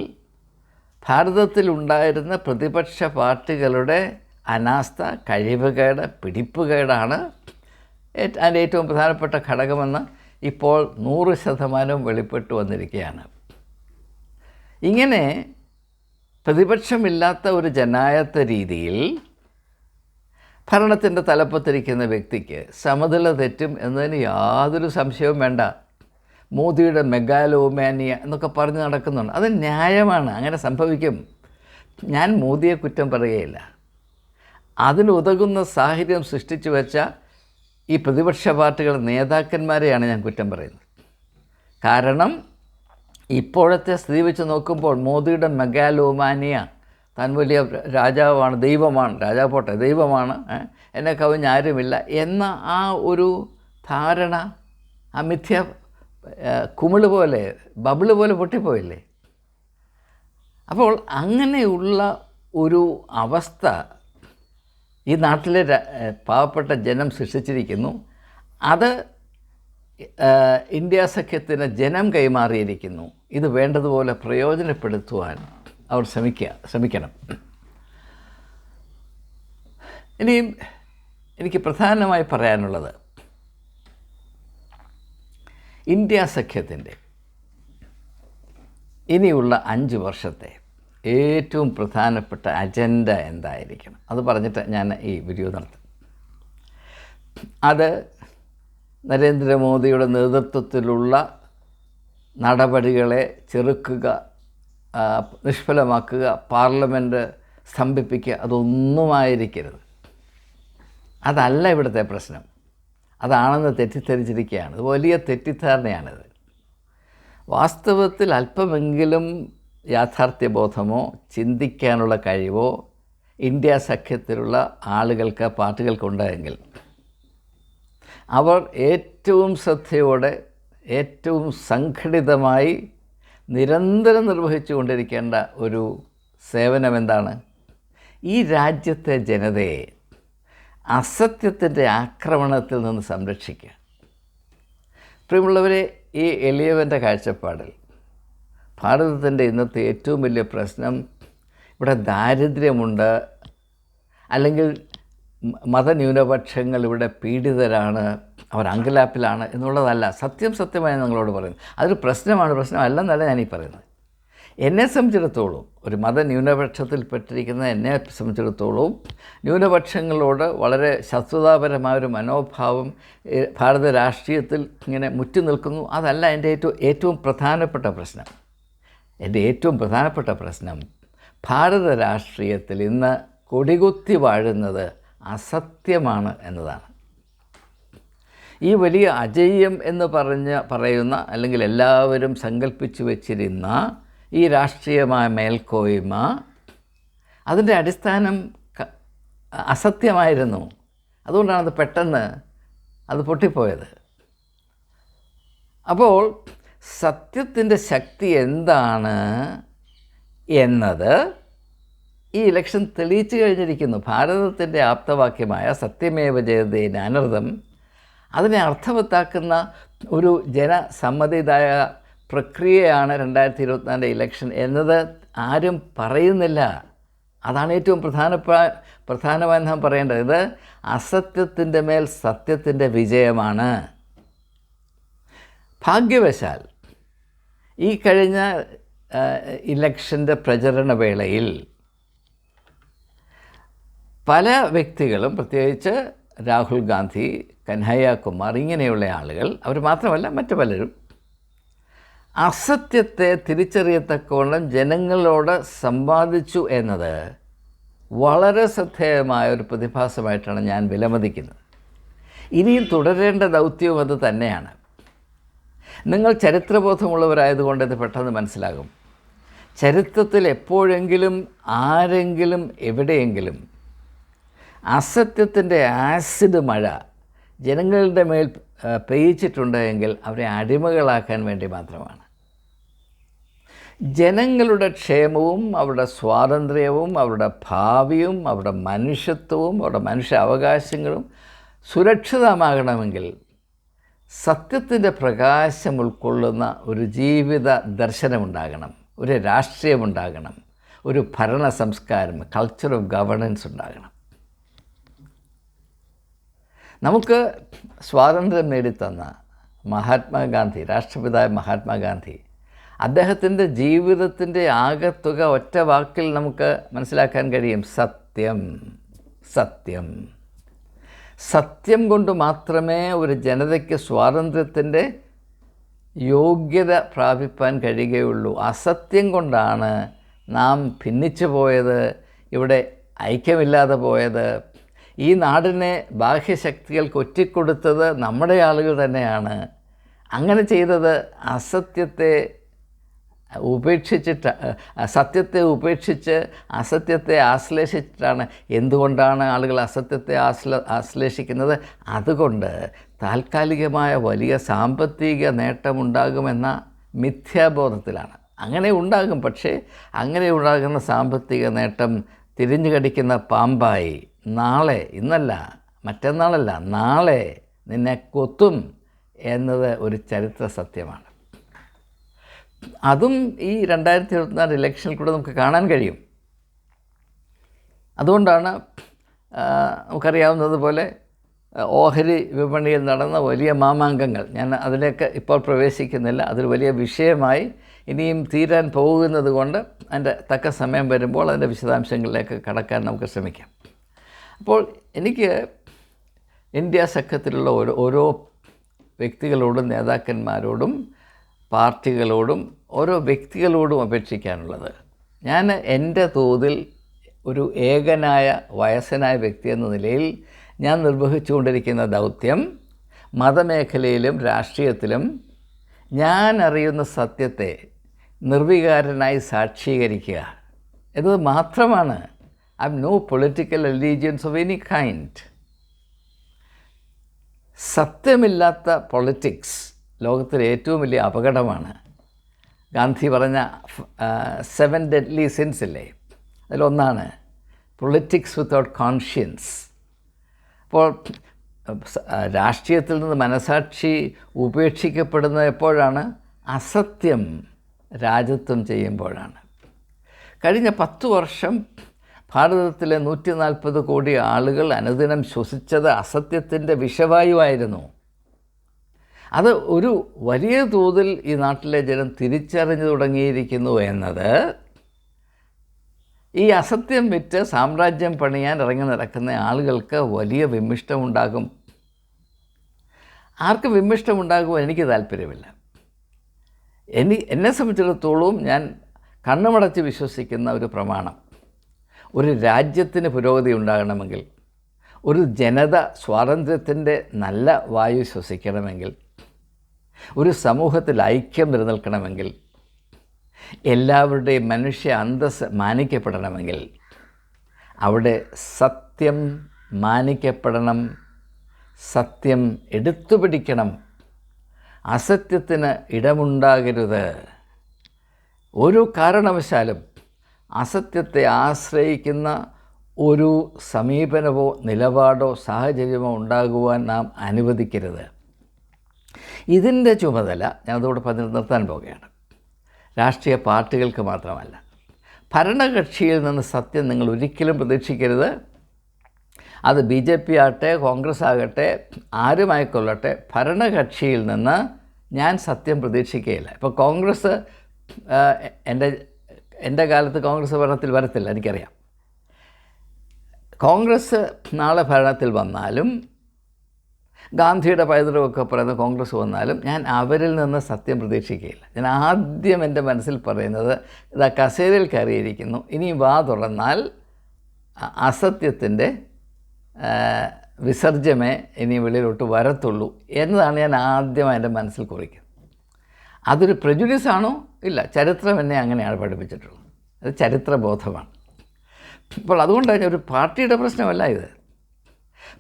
A: ഭാരതത്തിലുണ്ടായിരുന്ന പ്രതിപക്ഷ പാർട്ടികളുടെ അനാസ്ഥ, കഴിവുകേട്, പിടിപ്പുകേടാണ് അതിൻ്റെ ഏറ്റവും പ്രധാനപ്പെട്ട ഘടകമെന്ന് ഇപ്പോൾ 100% വെളിപ്പെട്ടു വന്നിരിക്കുകയാണ്. ഇങ്ങനെ പ്രതിപക്ഷമില്ലാത്ത ഒരു ജനായത്ത രീതിയിൽ ഭരണത്തിൻ്റെ തലപ്പത്തിരിക്കുന്ന വ്യക്തിക്ക് സമനില തെറ്റും എന്നതിന് യാതൊരു സംശയവും വേണ്ട. മോദിയുടെ മെഗാലോമാനിയ എന്നൊക്കെ പറഞ്ഞ് നടക്കുന്നുണ്ട്. അത് ന്യായമാണ്, അങ്ങനെ സംഭവിക്കും. ഞാൻ മോദിയെ കുറ്റം പറയുകയില്ല. അതിനുതകുന്ന സാഹചര്യം സൃഷ്ടിച്ചു വെച്ച ഈ പ്രതിപക്ഷ പാർട്ടികളുടെ നേതാക്കന്മാരെയാണ് ഞാൻ കുറ്റം പറയുന്നത്. കാരണം ഇപ്പോഴത്തെ സ്ഥിതി വെച്ച് നോക്കുമ്പോൾ മോദിയുടെ മെഗാലോമാനിയ, താൻ വലിയ രാജാവാണ്, ദൈവമാണ്, രാജാവ് പോട്ടെ, ദൈവമാണ്, എന്നെ കവിഞ്ഞാരുമില്ല എന്ന ആ ഒരു ധാരണ, ആ മിഥ്യ കുമിള് പോലെ, ബബിള് പോലെ പൊട്ടിപ്പോയില്ലേ. അപ്പോൾ അങ്ങനെയുള്ള ഒരു അവസ്ഥ ഈ നാട്ടിലെ പാവപ്പെട്ട ജനം സൃഷ്ടിച്ചിരിക്കുന്നു. അത് ഇന്ത്യ സഖ്യത്തിന് ജനം കൈമാറിയിരിക്കുന്നു. ഇത് വേണ്ടതുപോലെ പ്രയോജനപ്പെടുത്തുവാൻ അവർ ശ്രമിക്കണം. ഇനിയും എനിക്ക് പ്രധാനമായി പറയാനുള്ളത്, ഇന്ത്യ സഖ്യത്തിൻ്റെ ഇനിയുള്ള 5 വർഷത്തെ ഏറ്റവും പ്രധാനപ്പെട്ട അജണ്ട എന്തായിരിക്കണം, അത് പറഞ്ഞിട്ട് ഞാൻ ഈ വീഡിയോ നടത്തും. അത് നരേന്ദ്രമോദിയുടെ നേതൃത്വത്തിലുള്ള നടപടികളെ ചെറുക്കുക, നിഷ്ഫലമാക്കുക, പാർലമെൻറ്റ് സ്തംഭിപ്പിക്കുക, അതൊന്നുമായിരിക്കരുത്. അതല്ല ഇവിടുത്തെ പ്രശ്നം. അതാണെന്ന് തെറ്റിദ്ധരിച്ചിരിക്കുകയാണ്. ഇത് വലിയ തെറ്റിദ്ധാരണയാണിത്. വാസ്തവത്തിൽ അല്പമെങ്കിലും യാഥാർത്ഥ്യബോധമോ ചിന്തിക്കാനുള്ള കഴിവോ ഇന്ത്യ സഖ്യത്തിലുള്ള ആളുകൾക്ക്, പാർട്ടികൾക്കുണ്ടെങ്കിൽ അവർ ഏറ്റവും ശ്രദ്ധയോടെ, ഏറ്റവും സംഘടിതമായി നിരന്തരം നിർവഹിച്ചു കൊണ്ടിരിക്കേണ്ട ഒരു സേവനം എന്താണ്? ഈ രാജ്യത്തെ ജനതയെ അസത്യത്തിൻ്റെ ആക്രമണത്തിൽ നിന്ന് സംരക്ഷിക്കുക. പ്രിയമുള്ളവരെ, ഈ എളിയവൻ്റെ കാഴ്ചപ്പാടിൽ ഭാരതത്തിൻ്റെ ഇന്നത്തെ ഏറ്റവും വലിയ പ്രശ്നം ഇവിടെ ദാരിദ്ര്യമുണ്ട്, അല്ലെങ്കിൽ മതന്യൂനപക്ഷങ്ങൾ ഇവിടെ പീഡിതരാണ്, അവർ അങ്കലാപ്പിലാണ് എന്നുള്ളതല്ല. സത്യമായി നിങ്ങളോട് പറയുന്നത് അതൊരു പ്രശ്നമാണ്, പ്രശ്നമല്ലെന്നല്ല ഞാനീ പറയുന്നത്. എന്നെ സംബന്ധിച്ചിടത്തോളം, ഒരു മതന്യൂനപക്ഷത്തിൽപ്പെട്ടിരിക്കുന്ന എന്നെ സംബന്ധിച്ചിടത്തോളം ന്യൂനപക്ഷങ്ങളോട് വളരെ ശത്രുതാപരമായൊരു മനോഭാവം ഭാരത രാഷ്ട്രീയത്തിൽ ഇങ്ങനെ മുറ്റി നിൽക്കുന്നു. അതല്ല എൻ്റെ ഏറ്റവും പ്രധാനപ്പെട്ട പ്രശ്നം. എൻ്റെ ഏറ്റവും പ്രധാനപ്പെട്ട പ്രശ്നം ഭാരത രാഷ്ട്രീയത്തിൽ ഇന്ന് കൊടികുത്തി വാഴുന്നത് അസത്യമാണ് എന്നതാണ്. ഈ വലിയ അജയ്യം എന്ന് പറയുന്ന അല്ലെങ്കിൽ എല്ലാവരും സങ്കല്പിച്ചു വച്ചിരുന്ന ഈ രാഷ്ട്രീയമായ മേൽക്കോയ്മ, അതിൻ്റെ അടിസ്ഥാനം അസത്യമായിരുന്നു. അതുകൊണ്ടാണ് അത് പെട്ടെന്ന് അത് പൊട്ടിപ്പോയത്. അപ്പോൾ സത്യത്തിൻ്റെ ശക്തി എന്താണ് എന്നത് ഈ ഇലക്ഷൻ തെളിയിച്ചു കഴിഞ്ഞിരിക്കുന്നു. ഭാരതത്തിൻ്റെ ആപ്തവാക്യമായ സത്യമേവ ജയതേ അനർത്ഥം, അതിനെ അർത്ഥവത്താക്കുന്ന ഒരു ജനസമ്മതിദായ പ്രക്രിയയാണ് 2024 ഇലക്ഷൻ എന്നത് ആരും പറയുന്നില്ല. അതാണ് ഏറ്റവും പ്രധാനമായി നാം പറയേണ്ടത്. ഇത് അസത്യത്തിൻ്റെ മേൽ സത്യത്തിൻ്റെ വിജയമാണ്. ഭാഗ്യവശാൽ ഈ കഴിഞ്ഞ ഇലക്ഷൻ്റെ പ്രചരണ വേളയിൽ പല വ്യക്തികളും, പ്രത്യേകിച്ച് രാഹുൽ ഗാന്ധി, കൻഹയ്യ കുമാർ, ഇങ്ങനെയുള്ള ആളുകൾ, അവർ മാത്രമല്ല മറ്റു പലരും, അസത്യത്തെ തിരിച്ചറിയത്തക്കവണ്ണം ജനങ്ങളോട് സംവാദിച്ചു എന്നത് വളരെ ശ്രദ്ധേയമായ ഒരു പ്രതിഭാസമായിട്ടാണ് ഞാൻ വിലമതിക്കുന്നത്. ഇനിയും തുടരേണ്ട ദൗത്യവും അത് തന്നെയാണ്. നിങ്ങൾ ചരിത്രബോധമുള്ളവരായതുകൊണ്ട് ഇത് പെട്ടെന്ന് മനസ്സിലാകും. ചരിത്രത്തിൽ എപ്പോഴെങ്കിലും ആരെങ്കിലും എവിടെയെങ്കിലും അസത്യത്തിൻ്റെ ആസിഡ് മഴ ജനങ്ങളുടെ മേൽ പെയ്യിച്ചിട്ടുണ്ടെങ്കിൽ അവരെ അടിമകളാക്കാൻ വേണ്ടി മാത്രമാണ്. ജനങ്ങളുടെ ക്ഷേമവും അവരുടെ സ്വാതന്ത്ര്യവും അവരുടെ ഭാവിയും അവരുടെ മനുഷ്യത്വവും അവരുടെ മനുഷ്യ അവകാശങ്ങളും സുരക്ഷിതമാകണമെങ്കിൽ സത്യത്തിൻ്റെ പ്രകാശം ഉൾക്കൊള്ളുന്ന ഒരു ജീവിത ദർശനമുണ്ടാകണം, ഒരു രാഷ്ട്രീയമുണ്ടാകണം, ഒരു ഭരണ സംസ്കാരം, കൾച്ചർ ഓഫ് ഗവേണൻസ് ഉണ്ടാകണം. നമുക്ക് സ്വാതന്ത്ര്യം നേടിത്തന്ന മഹാത്മാഗാന്ധി, രാഷ്ട്രപിതാവായ മഹാത്മാഗാന്ധി, അദ്ദേഹത്തിൻ്റെ ജീവിതത്തിൻ്റെ ആകെത്തുക ഒറ്റ വാക്കിൽ നമുക്ക് മനസ്സിലാക്കാൻ കഴിയും: സത്യം. സത്യം സത്യം കൊണ്ട് മാത്രമേ ഒരു ജനതയ്ക്ക് സ്വാതന്ത്ര്യത്തിൻ്റെ യോഗ്യത പ്രാപിപ്പാൻ കഴിയുകയുള്ളൂ. അസത്യം കൊണ്ടാണ് നാം ഭിന്നിച്ചു പോയത്, ഇവിടെ ഐക്യമില്ലാതെ പോയത്. ഈ നാടിനെ ബാഹ്യശക്തികൾക്ക് ഒറ്റിക്കൊടുത്തത് നമ്മുടെ ആളുകൾ തന്നെയാണ്. അങ്ങനെ ചെയ്തത് സത്യത്തെ ഉപേക്ഷിച്ച് അസത്യത്തെ ആശ്ലേഷിച്ചിട്ടാണ്. എന്തുകൊണ്ടാണ് ആളുകൾ അസത്യത്തെ ആശ്ലേഷിക്കുന്നത്? അതുകൊണ്ട് താൽക്കാലികമായ വലിയ സാമ്പത്തിക നേട്ടമുണ്ടാകുമെന്ന മിഥ്യാബോധത്തിലാണ്. അങ്ങനെ ഉണ്ടാകും, പക്ഷേ അങ്ങനെ ഉണ്ടാകുന്ന സാമ്പത്തിക നേട്ടം തിരിഞ്ഞു കടിക്കുന്ന പാമ്പായി നാളെ, ഇന്നല്ല മറ്റന്നാളല്ല, നാളെ നിന്നെ കൊത്തും എന്നത് ഒരു ചരിത്ര സത്യമാണ്. അതും ഈ 2024 ഇലക്ഷനിൽ കൂടെ നമുക്ക് കാണാൻ കഴിയും. അതുകൊണ്ടാണ് നമുക്കറിയാവുന്നതുപോലെ ഓഹരി വിപണിയിൽ നടന്ന വലിയ മാമാങ്കങ്ങൾ, ഞാൻ അതിലേക്ക് ഇപ്പോൾ പ്രവേശിക്കുന്നില്ല, അതൊരു വലിയ വിഷയമായി ഇനിയും തീരാൻ പോകുന്നത് കൊണ്ട് അതിൻ്റെ തക്ക സമയം വരുമ്പോൾ അതിൻ്റെ വിശദാംശങ്ങളിലേക്ക് കടക്കാൻ നമുക്ക് ശ്രമിക്കാം. അപ്പോൾ എനിക്ക് ഇന്ത്യ സഖ്യത്തിലുള്ള ഓരോ വ്യക്തികളോടും നേതാക്കന്മാരോടും പാർട്ടികളോടും ഓരോ വ്യക്തികളോടും അപേക്ഷിക്കാനുള്ളത്, ഞാൻ എൻ്റെ തോതിൽ ഒരു ഏകനായ വയസ്സനായ വ്യക്തി എന്ന നിലയിൽ ഞാൻ നിർവഹിച്ചുകൊണ്ടിരിക്കുന്ന ദൗത്യം മതമേഖലയിലും രാഷ്ട്രീയത്തിലും ഞാൻ അറിയുന്ന സത്യത്തെ നിർവികാരനായി സാക്ഷീകരിക്കുക എന്നത് മാത്രമാണ്. I have no political allegiance of any kind. സത്യമില്ലാത്ത പൊളിറ്റിക്സ് ലോകത്തിലെ ഏറ്റവും വലിയ അപകടമാണ്. ഗാന്ധി പറഞ്ഞ 7 deadly sins ഇല്ലേ, അതിലൊന്നാണ് പൊളിറ്റിക്സ് വിത്തൗട്ട് കോൺഷ്യൻസ്. അപ്പോൾ രാഷ്ട്രീയത്തിൽ നിന്ന് മനസാക്ഷി ഉപേക്ഷിക്കപ്പെടുന്നത് എപ്പോഴാണ്? അസത്യം രാജത്വം ചെയ്യുമ്പോഴാണ്. കഴിഞ്ഞ 10 വർഷം ഭാരതത്തിലെ 140 കോടി ആളുകൾ അനുദിനം ശ്വസിച്ചത് അസത്യത്തിൻ്റെ വിഷവായുവായിരുന്നു. അത് ഒരു വലിയ തോതിൽ ഈ നാട്ടിലെ ജനം തിരിച്ചറിഞ്ഞു തുടങ്ങിയിരിക്കുന്നു എന്നത് ഈ അസത്യം വിറ്റ് സാമ്രാജ്യം പണിയാൻ ഇറങ്ങി നടക്കുന്ന ആളുകൾക്ക് വലിയ വിമ്മിഷ്ടമുണ്ടാകും. ആർക്ക് വിമ്മിഷ്ടമുണ്ടാകുമോ എനിക്ക് താല്പര്യമില്ല. എന്നെ സംബന്ധിച്ചിടത്തോളം ഞാൻ കണ്ണുമടച്ച് വിശ്വസിക്കുന്ന ഒരു പ്രമാണം, ഒരു രാജ്യത്തിന് പുരോഗതി ഉണ്ടാകണമെങ്കിൽ, ഒരു ജനത സ്വാതന്ത്ര്യത്തിൻ്റെ നല്ല വായു ശ്വസിക്കണമെങ്കിൽ, ഒരു സമൂഹത്തിൽ ഐക്യം നിലനിൽക്കണമെങ്കിൽ, എല്ലാവരുടെയും മനുഷ്യ അന്തസ്സ് മാനിക്കപ്പെടണമെങ്കിൽ അവിടെ സത്യം മാനിക്കപ്പെടണം, സത്യം എടുത്തുപിടിക്കണം, അസത്യത്തിന് ഇടമുണ്ടാകരുത്. ഒരു കാരണവശാലും അസത്യത്തെ ആശ്രയിക്കുന്ന ഒരു സമീപനമോ നിലപാടോ സാഹചര്യമോ ഉണ്ടാകുവാൻ നാം അനുവദിക്കരുത്. ഇതിൻ്റെ ചുമതല ഞാനതോടെ പറഞ്ഞ് നിർത്താൻ പോവുകയാണ്. രാഷ്ട്രീയ പാർട്ടികൾക്ക് മാത്രമല്ല, ഭരണകക്ഷിയിൽ നിന്ന് സത്യം നിങ്ങൾ ഒരിക്കലും പ്രതീക്ഷിക്കരുത്. അത് BJP ആകട്ടെ, കോൺഗ്രസ് ആകട്ടെ, ആരുമായിക്കൊള്ളട്ടെ, ഭരണകക്ഷിയിൽ നിന്ന് ഞാൻ സത്യം പ്രതീക്ഷിക്കുകയില്ല. ഇപ്പോൾ കോൺഗ്രസ് എൻ്റെ കാലത്ത് കോൺഗ്രസ് ഭരണത്തിൽ വരത്തില്ല, എനിക്കറിയാം. കോൺഗ്രസ് നാളെ ഭരണത്തിൽ വന്നാലും, ഗാന്ധിയുടെ പൈതൃകമൊക്കെ പറയുന്ന കോൺഗ്രസ് വന്നാലും ഞാൻ അവരിൽ നിന്ന് സത്യം പ്രതീക്ഷിക്കുകയില്ല. ഞാൻ ആദ്യം എൻ്റെ മനസ്സിൽ പറയുന്നത്, ഇതാ കസേരയിൽ കയറിയിരിക്കുന്നു, ഇനി വാ തുറന്നാൽ അസത്യത്തിൻ്റെ വിസർജ്യമേ ഇനി വെളിയിലോട്ട് വരത്തുള്ളൂ എന്നതാണ് ഞാൻ ആദ്യം എൻ്റെ മനസ്സിൽ കുറിക്കുന്നത്. അതൊരു പ്രെജുഡിസാണോ? ഇല്ല, ചരിത്രം എന്നെ അങ്ങനെയാണ് പഠിപ്പിച്ചിട്ടുള്ളത്. അത് ചരിത്രബോധമാണ്. അപ്പോൾ അതുകൊണ്ട് ഒരു പാർട്ടിയുടെ പ്രശ്നമല്ല ഇത്.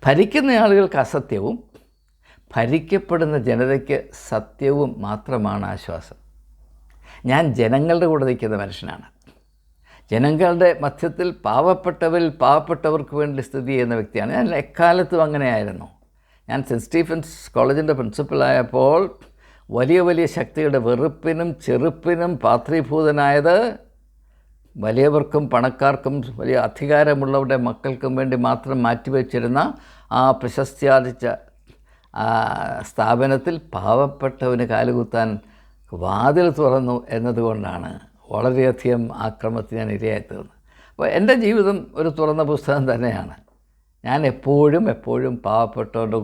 A: ഭരിക്കുന്ന ആളുകൾക്ക് അസത്യവും ഭരിക്കപ്പെടുന്ന ജനതയ്ക്ക് സത്യവും മാത്രമാണ് ആശ്വാസം. ഞാൻ ജനങ്ങളുടെ കൂടെ നിൽക്കുന്ന മനുഷ്യനാണ്. ജനങ്ങളുടെ മധ്യത്തിൽ പാവപ്പെട്ടവർക്ക് വേണ്ടി സ്ഥിതി ചെയ്യുന്ന വ്യക്തിയാണ്. ഞാൻ എക്കാലത്തും അങ്ങനെയായിരുന്നു. ഞാൻ സെൻറ്റ് സ്റ്റീഫൻസ് കോളേജിൻ്റെ പ്രിൻസിപ്പലായപ്പോൾ വലിയ വലിയ ശക്തിയുടെ വെറുപ്പിനും ചെറുപ്പിനും പാത്രീഭൂതനായത് വലിയവർക്കും പണക്കാർക്കും വലിയ അധികാരമുള്ളവരുടെ മക്കൾക്കും വേണ്ടി മാത്രം മാറ്റിവെച്ചിരുന്ന ആ പ്രശസ്തിയാർജിച്ച സ്ഥാപനത്തിൽ പാവപ്പെട്ടവന് കാലുകുത്താൻ വാതിൽ തുറന്നു എന്നതുകൊണ്ടാണ് വളരെയധികം ആക്രമണത്തിന് ഞാൻ ഇരയായിത്തീർന്നത്. അപ്പോൾ എൻ്റെ ജീവിതം ഒരു തുറന്ന പുസ്തകം തന്നെയാണ്. ഞാൻ എപ്പോഴും പാവപ്പെട്ടവരുടെ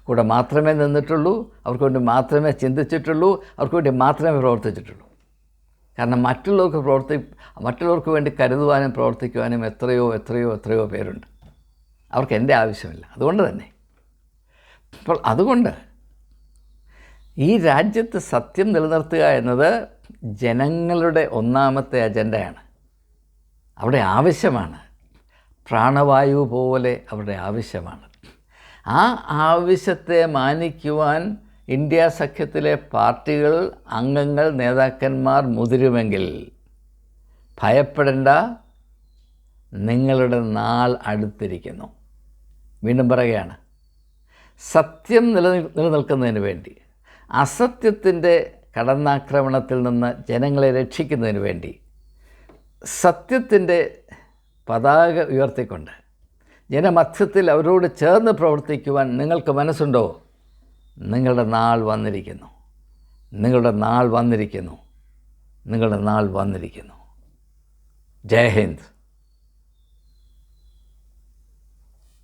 A: കൂടെ മാത്രമേ നിന്നിട്ടുള്ളൂ, അവർക്ക് വേണ്ടി മാത്രമേ ചിന്തിച്ചിട്ടുള്ളൂ, അവർക്ക് വേണ്ടി മാത്രമേ പ്രവർത്തിച്ചിട്ടുള്ളൂ. കാരണം മറ്റുള്ളവർക്ക് വേണ്ടി കരുതുവാനും പ്രവർത്തിക്കുവാനും എത്രയോ പേരുണ്ട്. അവർക്ക് എൻ്റെ ആവശ്യമില്ല. അതുകൊണ്ട് തന്നെ അപ്പോൾ അതുകൊണ്ട് ഈ രാജ്യത്ത് സത്യം നിലനിർത്തുക എന്നത് ജനങ്ങളുടെ ഒന്നാമത്തെ അജണ്ടയാണ്. അവിടെ ആവശ്യമാണ്, പ്രാണവായു പോലെ അവരുടെ ആവശ്യമാണ്. ആ ആവശ്യത്തെ മാനിക്കുവാൻ ഇന്ത്യ സഖ്യത്തിലെ പാർട്ടികൾ, അംഗങ്ങൾ, നേതാക്കന്മാർ മുതിരുമെങ്കിൽ ഭയപ്പെടേണ്ട, നിങ്ങളുടെ നാൾ അടുത്തിരിക്കുന്നു. വീണ്ടും പറയുകയാണ്, സത്യം നിലനിൽക്കുന്നതിന് വേണ്ടി, അസത്യത്തിൻ്റെ കടന്നാക്രമണത്തിൽ നിന്ന് ജനങ്ങളെ രക്ഷിക്കുന്നതിന് വേണ്ടി സത്യത്തിൻ്റെ പതാക ഉയർത്തിക്കൊണ്ട് ജനമധ്യത്തിൽ അവരോട് ചേർന്ന് പ്രവർത്തിക്കുവാൻ നിങ്ങൾക്ക് മനസ്സുണ്ടോ? നിങ്ങളുടെ നാൾ വന്നിരിക്കുന്നു. നിങ്ങളുടെ നാൾ വന്നിരിക്കുന്നു. നിങ്ങളുടെ നാൾ വന്നിരിക്കുന്നു. ജയ് ഹിന്ദ്.